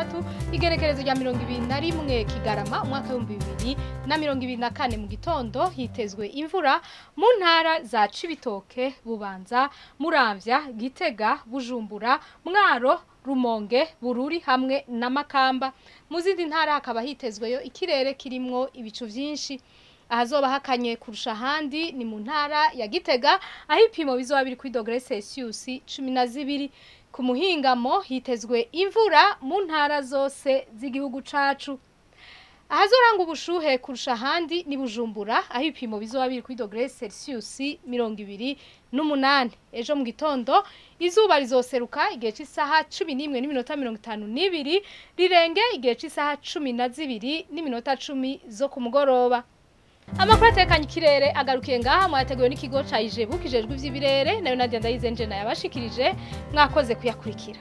gatandatu igenekerezo rya 2021 Kigarama umwaka wa 2024 mu gitondo hitezwe imvura mu ntara za Cibitoke, Bubanza, Muramvya, Gitega, Bujumbura, Mwaro, Rumonge, Bururi hamwe na Makamba. Mu zindi ntara hakaba hitezweyo ikirere kirimwo ibicu vyinshi. Ahazoba hakanye kurusha handi ni mu ntara ya Gitega aho ipimo bizoba biri kuri dogere Celsius 12. Ku muhingamo hitezwe imvura mu ntara zose z'igihugu cacu. Ahazoranga ubushuhe kurusha handi ni Bujumbura aho ipimo bizoba biri kuri dogere Celsius 28. Ejo mu gitondo izuba rizoseruka igihe cy'isaha 11:52 rirenge igihe cy'isaha 12:10 zo ku mugoroba. Amakuru atekanye ikirere agarukiye ngaha mwateguwe n'ikigo ca Ijebu kijejwe ivy'ibirere nayo Nadia Ndayizenje na yabashikirije mwakoze kuyakurikira.